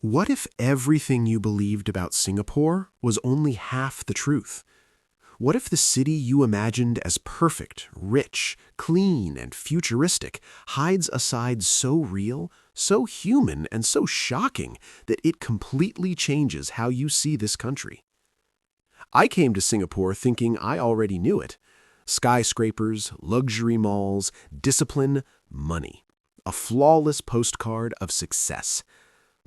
What if everything you believed about Singapore was only half the truth? What if the city you imagined as perfect, rich, clean, and futuristic hides a side so real, so human, and so shocking that it completely changes how you see this country? I came to Singapore thinking I already knew it. Skyscrapers, luxury malls, discipline, money. A flawless postcard of success.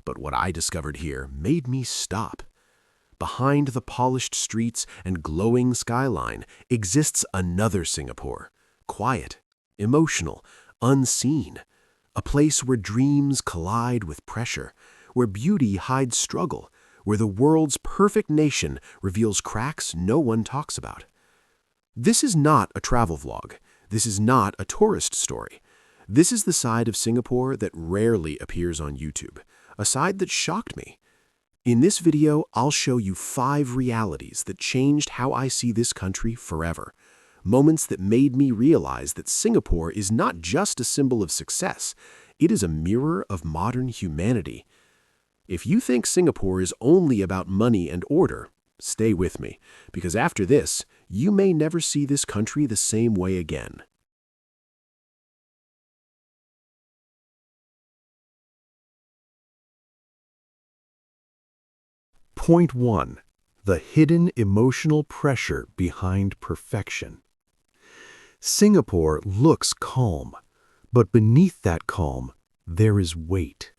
But what I discovered here made me stop. Behind the polished streets and glowing skyline exists another Singapore. Quiet, emotional, unseen. A place where dreams collide with pressure, where beauty hides struggle, where the world's perfect nation reveals cracks no one talks about. This is not a travel vlog. This is not a tourist story. This is the side of Singapore that rarely appears on YouTube, a side that shocked me. In this video, I'll show you 5 realities that changed how I see this country forever. Moments that made me realize that Singapore is not just a symbol of success, it is a mirror of modern humanity. If you think Singapore is only about money and order, stay with me, because after this, you may never see this country the same way again. Point 1. The hidden emotional pressure behind perfection. Singapore looks calm, but beneath that calm, there is weight.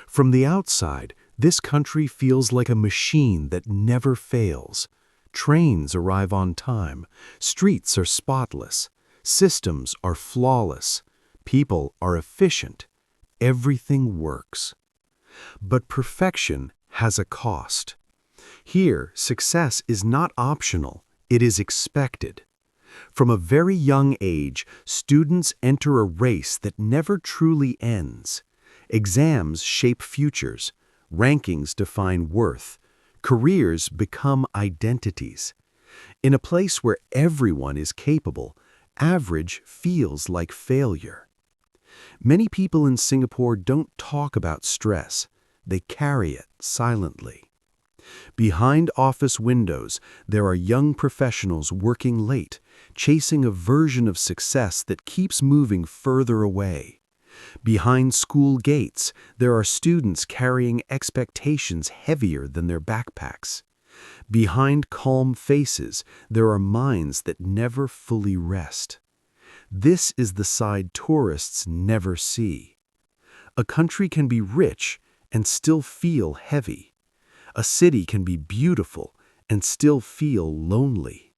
From the outside, this country feels like a machine that never fails. Trains arrive on time, streets are spotless, systems are flawless, people are efficient, everything works. But perfection has a cost. Here, success is not optional, it is expected. From a very young age, students enter a race that never truly ends. Exams shape futures, rankings define worth, careers become identities. In a place where everyone is capable, average feels like failure. Many people in Singapore don't talk about stress. They carry it silently. Behind office windows, there are young professionals working late, chasing a version of success that keeps moving further away. Behind school gates, there are students carrying expectations heavier than their backpacks. Behind calm faces, there are minds that never fully rest. This is the side tourists never see. A country can be rich and still feel heavy. A city can be beautiful and still feel lonely.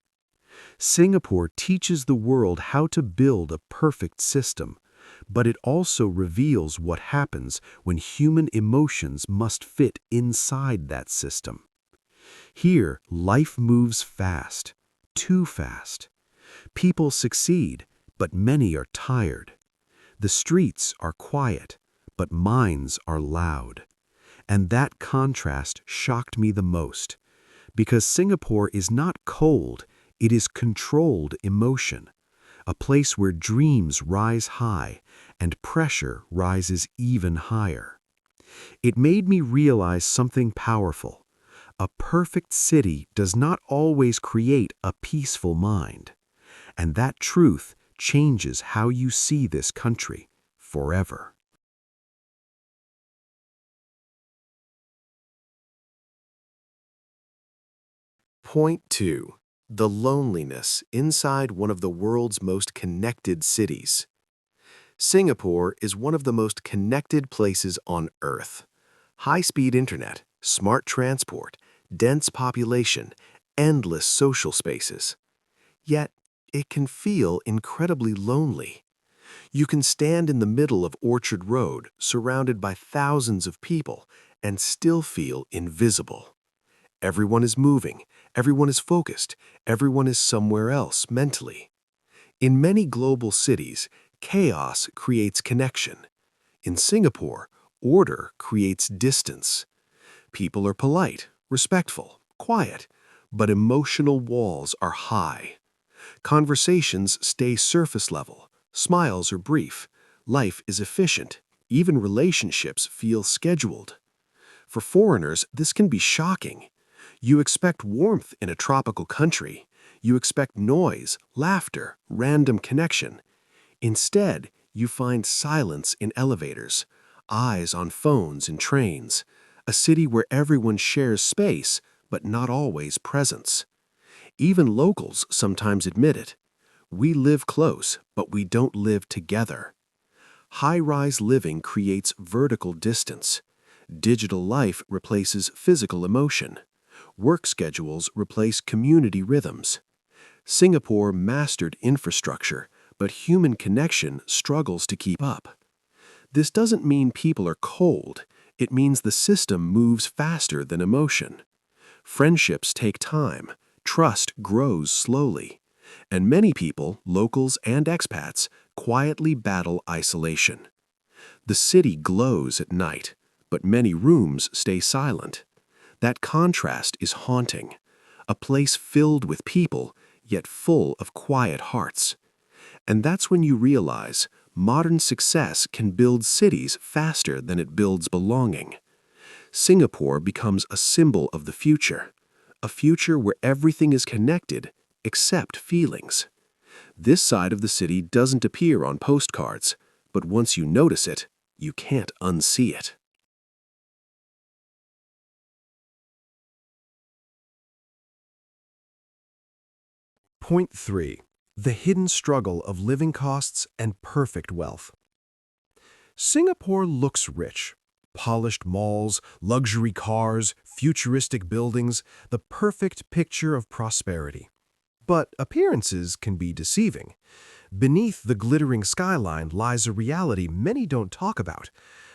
Singapore teaches the world how to build a perfect system, but it also reveals what happens when human emotions must fit inside that system. Here, life moves fast, too fast. People succeed, but many are tired. The streets are quiet, but minds are loud. And that contrast shocked me the most, because Singapore is not cold, it is controlled emotion, a place where dreams rise high and pressure rises even higher. It made me realize something powerful. A perfect city does not always create a peaceful mind, and that truth changes how you see this country forever. Point 2. The loneliness inside one of the world's most connected cities. Singapore is one of the most connected places on Earth. High-speed internet, smart transport, dense population, endless social spaces. Yet, it can feel incredibly lonely. You can stand in the middle of Orchard Road, surrounded by thousands of people, and still feel invisible. Everyone is moving, everyone is focused, everyone is somewhere else mentally. In many global cities, chaos creates connection. In Singapore, order creates distance. People are polite, respectful, quiet, but emotional walls are high. Conversations stay surface level, smiles are brief, life is efficient, even relationships feel scheduled. For foreigners, this can be shocking. You expect warmth in a tropical country. You expect noise, laughter, random connection. Instead, you find silence in elevators, eyes on phones in trains, a city where everyone shares space, but not always presence. Even locals sometimes admit it. We live close, but we don't live together. High-rise living creates vertical distance. Digital life replaces physical emotion. Work schedules replace community rhythms. Singapore mastered infrastructure, but human connection struggles to keep up. This doesn't mean people are cold. It means the system moves faster than emotion. Friendships take time. Trust grows slowly. And many people, locals and expats, quietly battle isolation. The city glows at night, but many rooms stay silent. That contrast is haunting. A place filled with people, yet full of quiet hearts. And that's when you realize modern success can build cities faster than it builds belonging. Singapore becomes a symbol of the future, a future where everything is connected except feelings. This side of the city doesn't appear on postcards, but once you notice it, you can't unsee it. Point 3. The hidden struggle of living costs and perfect wealth. Singapore looks rich. Polished malls, luxury cars, futuristic buildings, the perfect picture of prosperity. But appearances can be deceiving. Beneath the glittering skyline lies a reality many don't talk about.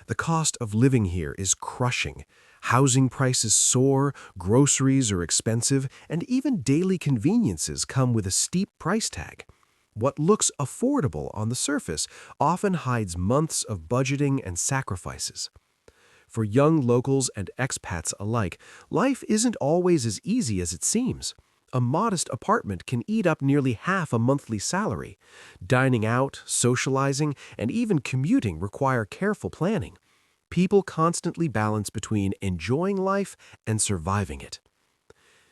The cost of living here is crushing. Housing prices soar, groceries are expensive, and even daily conveniences come with a steep price tag. What looks affordable on the surface often hides months of budgeting and sacrifices. For young locals and expats alike, life isn't always as easy as it seems. A modest apartment can eat up nearly half a monthly salary. Dining out, socializing, and even commuting require careful planning. People constantly balance between enjoying life and surviving it.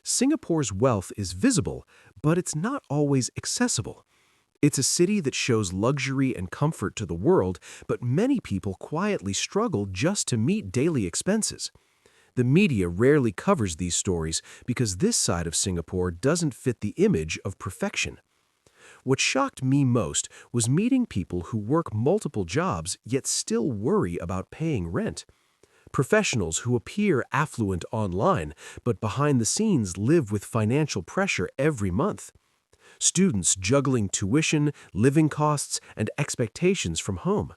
Singapore's wealth is visible, but it's not always accessible. It's a city that shows luxury and comfort to the world, but many people quietly struggle just to meet daily expenses. The media rarely covers these stories because this side of Singapore doesn't fit the image of perfection. What shocked me most was meeting people who work multiple jobs yet still worry about paying rent. Professionals who appear affluent online, but behind the scenes live with financial pressure every month. Students juggling tuition, living costs, and expectations from home.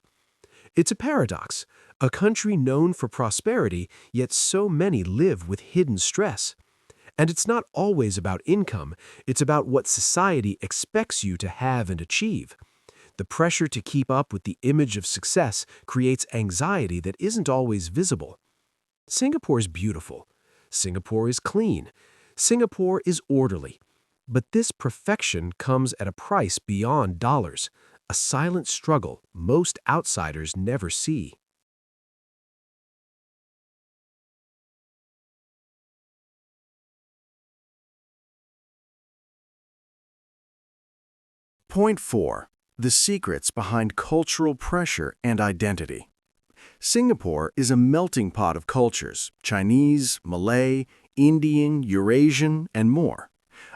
It's a paradox, a country known for prosperity, yet so many live with hidden stress. And it's not always about income, it's about what society expects you to have and achieve. The pressure to keep up with the image of success creates anxiety that isn't always visible. Singapore is beautiful. Singapore is clean. Singapore is orderly. But this perfection comes at a price beyond dollars, a silent struggle most outsiders never see. Point 4. The secrets behind cultural pressure and identity. Singapore is a melting pot of cultures: Chinese, Malay, Indian, Eurasian, and more.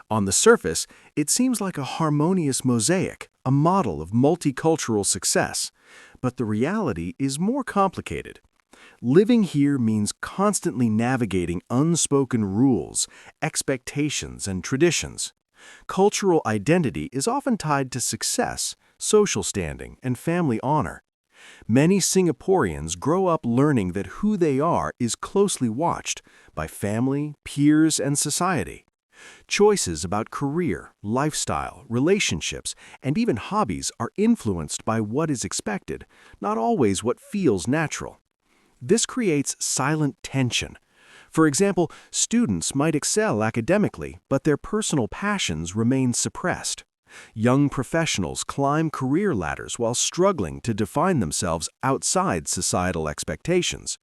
On the surface, it seems like a harmonious mosaic, a model of multicultural success. But the reality is more complicated. Living here means constantly navigating unspoken rules, expectations, and traditions. Cultural identity is often tied to success, social standing, and family honor. Many Singaporeans grow up learning that who they are is closely watched by family, peers, and society. Choices about career, lifestyle, relationships, and even hobbies are influenced by what is expected, not always what feels natural. This creates silent tension. For example, students might excel academically, but their personal passions remain suppressed. Young professionals climb career ladders while struggling to define themselves outside societal expectations.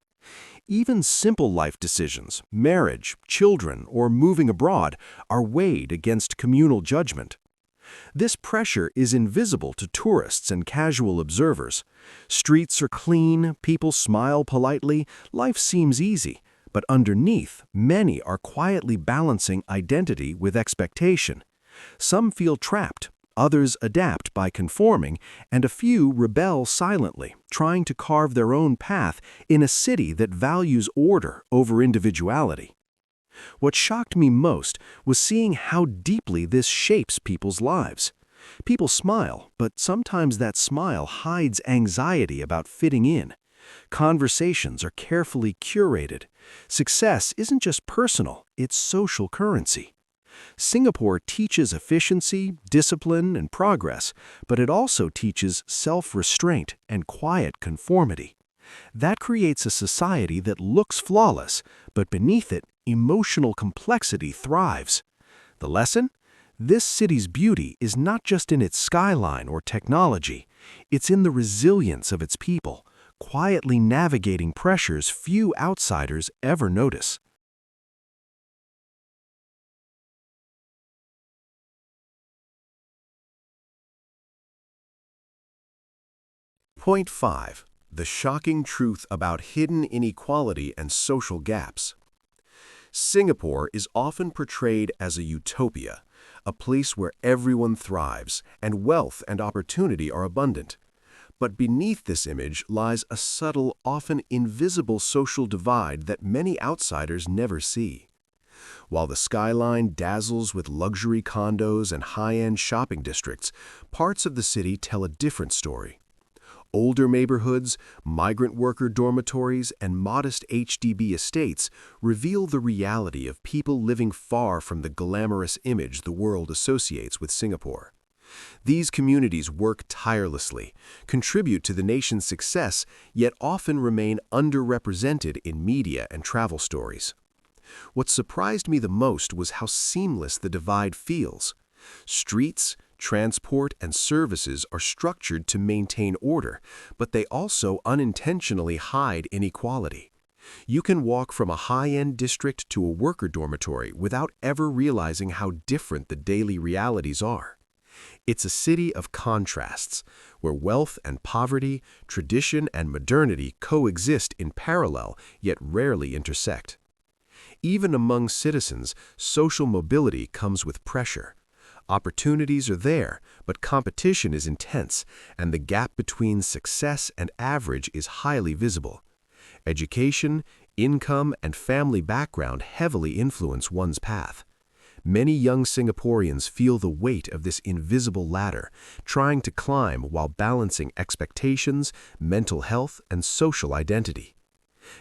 Even simple life decisions, marriage, children, or moving abroad, are weighed against communal judgment. This pressure is invisible to tourists and casual observers. Streets are clean, people smile politely, life seems easy. But underneath, many are quietly balancing identity with expectation. Some feel trapped, others adapt by conforming, and a few rebel silently, trying to carve their own path in a city that values order over individuality. What shocked me most was seeing how deeply this shapes people's lives. People smile, but sometimes that smile hides anxiety about fitting in. Conversations are carefully curated. Success isn't just personal, it's social currency. Singapore teaches efficiency, discipline, and progress, but it also teaches self-restraint and quiet conformity. That creates a society that looks flawless, but beneath it, emotional complexity thrives. The lesson? This city's beauty is not just in its skyline or technology, it's in the resilience of its people, quietly navigating pressures few outsiders ever notice. Point 5. The shocking truth about hidden inequality and social gaps. Singapore is often portrayed as a utopia, a place where everyone thrives and wealth and opportunity are abundant. But beneath this image lies a subtle, often invisible social divide that many outsiders never see. While the skyline dazzles with luxury condos and high-end shopping districts, parts of the city tell a different story. Older neighborhoods, migrant worker dormitories, and modest HDB estates reveal the reality of people living far from the glamorous image the world associates with Singapore. These communities work tirelessly, contribute to the nation's success, yet often remain underrepresented in media and travel stories. What surprised me the most was how seamless the divide feels. Streets, transport, and services are structured to maintain order, but they also unintentionally hide inequality. You can walk from a high-end district to a worker dormitory without ever realizing how different the daily realities are. It's a city of contrasts, where wealth and poverty, tradition and modernity coexist in parallel yet rarely intersect. Even among citizens, social mobility comes with pressure. Opportunities are there, but competition is intense, and the gap between success and average is highly visible. Education, income, and family background heavily influence one's path. Many young Singaporeans feel the weight of this invisible ladder, trying to climb while balancing expectations, mental health, and social identity.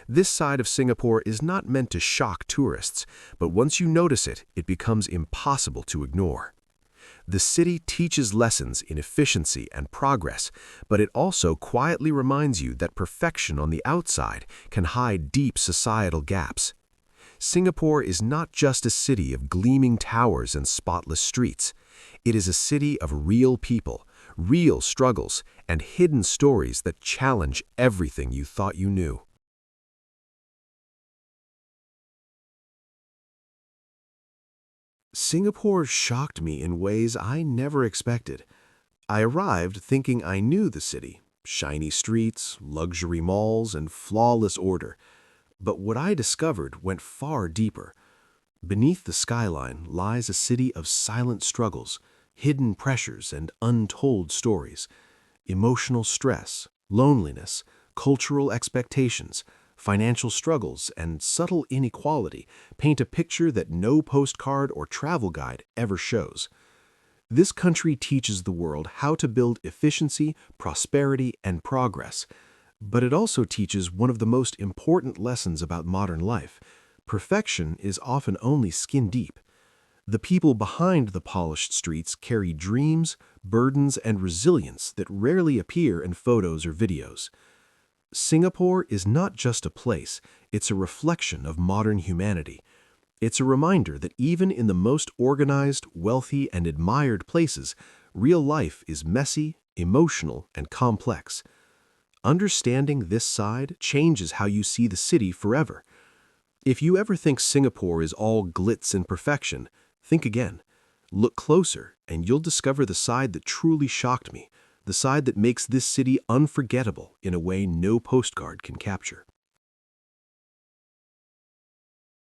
This side of Singapore is not meant to shock tourists, but once you notice it, it becomes impossible to ignore. The city teaches lessons in efficiency and progress, but it also quietly reminds you that perfection on the outside can hide deep societal gaps. Singapore is not just a city of gleaming towers and spotless streets. It is a city of real people, real struggles, and hidden stories that challenge everything you thought you knew. Singapore shocked me in ways I never expected. I arrived thinking I knew the city, shiny streets, luxury malls, and flawless order. But what I discovered went far deeper. Beneath the skyline lies a city of silent struggles, hidden pressures, and untold stories. Emotional stress, loneliness, cultural expectations, financial struggles, and subtle inequality paint a picture that no postcard or travel guide ever shows. This country teaches the world how to build efficiency, prosperity, and progress. But it also teaches one of the most important lessons about modern life. Perfection is often only skin deep. The people behind the polished streets carry dreams, burdens, and resilience that rarely appear in photos or videos. Singapore is not just a place, it's a reflection of modern humanity. It's a reminder that even in the most organized, wealthy, and admired places, real life is messy, emotional, and complex. Understanding this side changes how you see the city forever. If you ever think Singapore is all glitz and perfection, think again. Look closer, and you'll discover the side that truly shocked me, the side that makes this city unforgettable in a way no postcard can capture.